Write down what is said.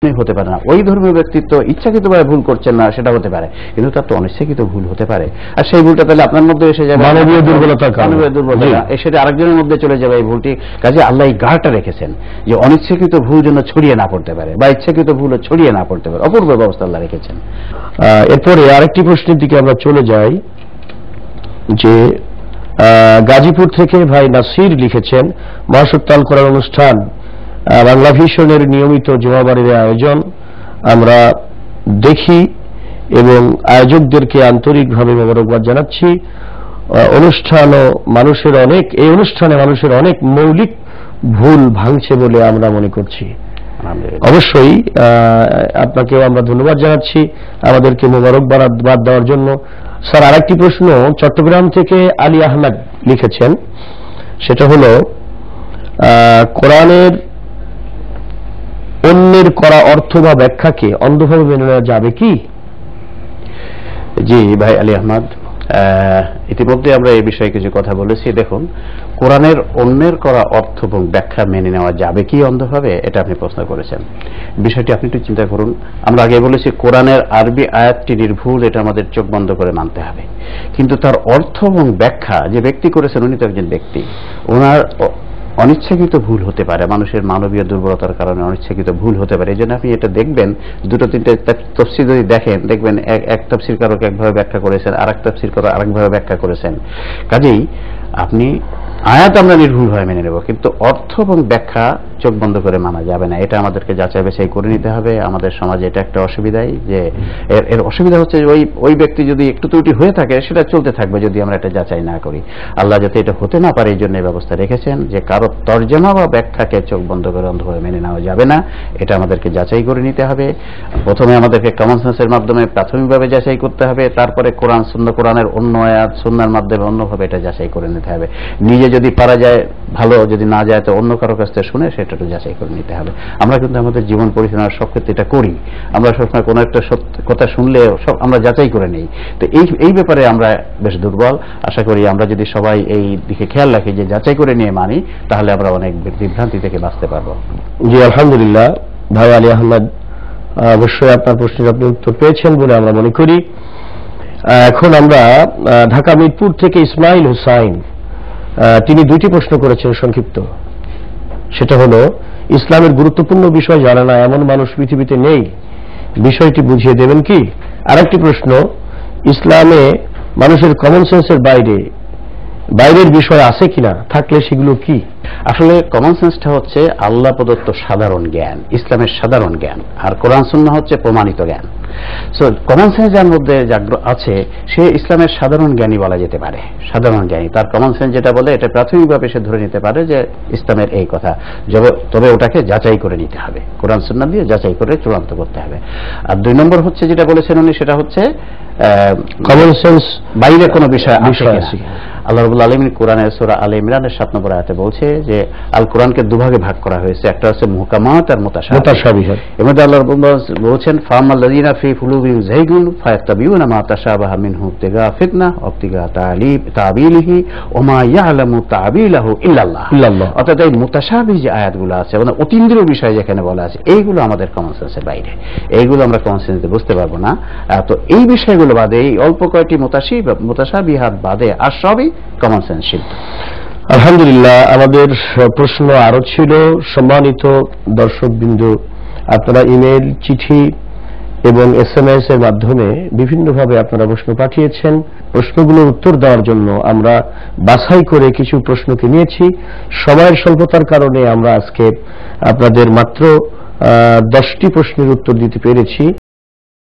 হতে পারে না। ওই ধর্মীয় ব্যক্তিত্ব ইচ্ছাকৃতভাবে ভুল করছেন না, সেটা হতে পারে, কিন্তু তার তো অনিচ্ছাকৃত ভুল হতে পারে। আর সেই ভুলটা তাহলে আপনার মধ্যে এসে যাবে, মানবীয় দুর্বলতা, সেটা আরেকজনের মধ্যে চলে যাবে এই ভুলটি। কাজে আল্লাহ এই গাঢ়টা রেখেছেন যে অনিচ্ছাকৃত ভুল যেন ছড়িয়ে না পড়তে পারে, বা ইচ্ছাকৃত ভুল ছড়িয়ে না পড়তে পারে। অপূর্ব ব্যবস্থা আল্লাহ রেখেছেন। এরপরে আরেকটি প্রশ্নের দিকে আমরা চলে যাই, যে গাজীপুর থেকে ভাই নাসির লিখেছেন, মহাসত্তাল করার অনুষ্ঠান বাংলা ভিশনের নিয়মিত জুমাবারের আয়োজন আমরা দেখি এবং আয়োজকদেরকে আন্তরিকভাবে মোবারকবাদ জানাচ্ছি। এই অনুষ্ঠানে মানুষের অনেক মৌলিক ভুল ভাঙছে বলে আমরা মনে করছি। অবশ্যই আপনাকেও আমরা ধন্যবাদ জানাচ্ছি আমাদেরকে মোবারকবাদ দেওয়ার জন্য। স্যার, আরেকটি প্রশ্ন চট্টগ্রাম থেকে আলী আহমেদ লিখেছেন, সেটা হলো কোরআনের অন্যের করা অর্থ বা ব্যাখ্যাকে অন্ধভাবে মেনে নেওয়া যাবে কি? জি ভাই আলী আহমদ, ইতিমধ্যে আমরা এই বিষয়ে কিছু কথা বলেছি। দেখুন, কোরআনের অন্যের করা অর্থ এবং ব্যাখ্যা মেনে নেওয়া যাবে কি অন্ধভাবে, এটা আপনি প্রশ্ন করেছেন। বিষয়টি আপনি একটু চিন্তা করুন। আমরা আগে বলেছি কোরআনের আরবি আয়াতটি নির্ভুল, এটা আমাদের চোখ বন্ধ করে মানতে হবে, কিন্তু তার অর্থ এবং ব্যাখ্যা যে ব্যক্তি করেছেন উনি তো একজন ব্যক্তি, ওনার অনিচ্ছাকৃত ভুল হতে পারে, মানুষের মানবীয় দুর্বলতার কারণে অনিচ্ছাকৃত ভুল হতে পারে। এই জন্য আপনি এটা দেখবেন, দুটো তিনটে তাফসীর যদি দেখেন, দেখবেন এক তাফসীর কারক একভাবে ব্যাখ্যা করেছেন, আর এক তাফসীর কারক আরেকভাবে ব্যাখ্যা করেছেন। কাজেই আপনি আয়াত আমরা নির্ভুলভাবে মেনে নেব, কিন্তু অর্থ এবং ব্যাখ্যা চোখ বন্ধ করে মানা যাবে না। এটা আমাদেরকে যাচাই বাছাই করে নিতে হবে। আমাদের সমাজে এটা একটা অসুবিধাই, যে এর অসুবিধা হচ্ছে ওই ব্যক্তি যদি একটু ত্রুটি হয়ে থাকে সেটা চলতে থাকবে যদি আমরা এটা যাচাই না করি। আল্লাহ যাতে এটা হতে না পারে এই জন্য এই ব্যবস্থা রেখেছেন যে কারো তর্জমা বা ব্যাখ্যাকে চোখ বন্ধ করে অন্ধভাবে মেনে নেওয়া যাবে না। এটা আমাদেরকে যাচাই করে নিতে হবে। প্রথমে আমাদেরকে কমন সেন্সের মাধ্যমে প্রাথমিকভাবে যাচাই করতে হবে, তারপরে কোরআনের অন্য আয়াত সুন্নাহর মাধ্যমে অন্যভাবে এটা যাচাই করে নিতে হবে। নিজে যদি পারা যায় ভালো, যদি না যায় তো অন্য কারো কাছ থেকে শুনে সেটা একটু যাচাই করে নিতে হবে। আমরা কিন্তু আমাদের জীবন পরিচালনার সব ক্ষেত্রে এটা করি। আমরা সবসময় কোনো একটা কথা শুনলে সব আমরা যাচাই করে নেই। তো এই ব্যাপারে আমরা বেশ দুর্বল। আশা করি আমরা যদি সবাই এই দিকে খেয়াল রাখি, যে যাচাই করে নিয়ে মানি, তাহলে আমরা অনেক বিভ্রান্তি থেকে বাঁচতে পারবো। জি, আলহামদুলিল্লাহ ভাই আলী আহমদ, অবশ্যই আপনার প্রশ্নের আপনি উত্তর পেয়েছেন বলে আমরা মনে করি। এখন আমরা ঢাকা মিরপুর থেকে ইসমাইল হুসাইন, তিনি দুইটি প্রশ্ন করেছেন সংক্ষিপ্ত। সেটা হলো, ইসলামের গুরুত্বপূর্ণ বিষয় জানে না এমন মানুষ পৃথিবীতে নেই, বিষয়টি বুঝিয়ে দেবেন কি? আরেকটি প্রশ্ন, ইসলামে মানুষের কমন সেন্সের বাইরের বিষয় আছে কিনা, থাকলে সেগুলো কি? আসলে কমন সেন্সটা হচ্ছে আল্লাহ প্রদত্ত সাধারণ জ্ঞান, ইসলামের সাধারণ জ্ঞান, আর কোরআন সুন্নাহ হচ্ছে প্রমাণিত জ্ঞান। সো কমন সেন্স যার মধ্যে আছে সে ইসলামের সাধারণ জ্ঞানী বলা যেতে পারে। সাধারণ জ্ঞানী, তার কমন সেন্স যেটা বলে এটা প্রাথমিকভাবে সে ধরে নিতে পারে যে ইসলামের এই কথা, তবে ওটাকে যাচাই করে নিতে হবে, কোরআন সুন্নাহ দিয়ে যাচাই করে চূড়ান্ত করতে হবে। আর দুই নম্বর হচ্ছে যেটা বলেছেন উনি, সেটা হচ্ছে কমন সেন্স বাইরে কোনো বিষয় আছে। আল্লাহ রাব্বুল আলামিন কোরআনের সূরা আলে ইমরানের 7 নম্বর আয়াতে বলছে যে আল কোরআনকে দুভাগে ভাগ করা হয়েছে, একটা হচ্ছে মুহকামাত আর মুতাশাবিহ। এর মধ্যে আল্লাহ রাব্বুল বলছেন ফামাল্লাযিনা ফি কুলুবিহিম যায়গুন ফায়াত্তাবিউনা মা তাশাবাহা মিনহু ইবতিগা ফিতনাহ ওয়া ইবতিগা তা'বিলিহি ওয়া মা ইয়ালামু তা'বিলাহু ইল্লাল্লাহ। অর্থাৎ এই মুতাশাবিহ যে আয়াতগুলো আছে, মানে অতীন্দ্রিয় বিষয় যেখানে বলা আছে, এইগুলো আমাদের কমন সেন্সের বাইরে, এইগুলো আমরা কমন সেন্সে বুঝতে পারবো না। তো এই বিষয়গুলো বাদে, এই অল্প কয়েকটি মুতাশাবিহাত বাদে আর সবই কমন সেন্স সিদ্ধ। আলহামদুলিল্লাহ। আমাদের প্রশ্ন আরো ছিল। সম্মানিত দর্শকবৃন্দ, আপনারা ইমেল, চিঠি এবং SMS এর মাধ্যমে বিভিন্নভাবে আপনারা প্রশ্ন পাঠিয়েছেন। প্রশ্নগুলোর উত্তর দেওয়ার জন্য আমরা বাছাই করে কিছু প্রশ্নকে নিয়েছি। সময়ের স্বল্পতার কারণে আমরা আজকে আপনাদের মাত্র 10টি প্রশ্নের উত্তর দিতে পেরেছি।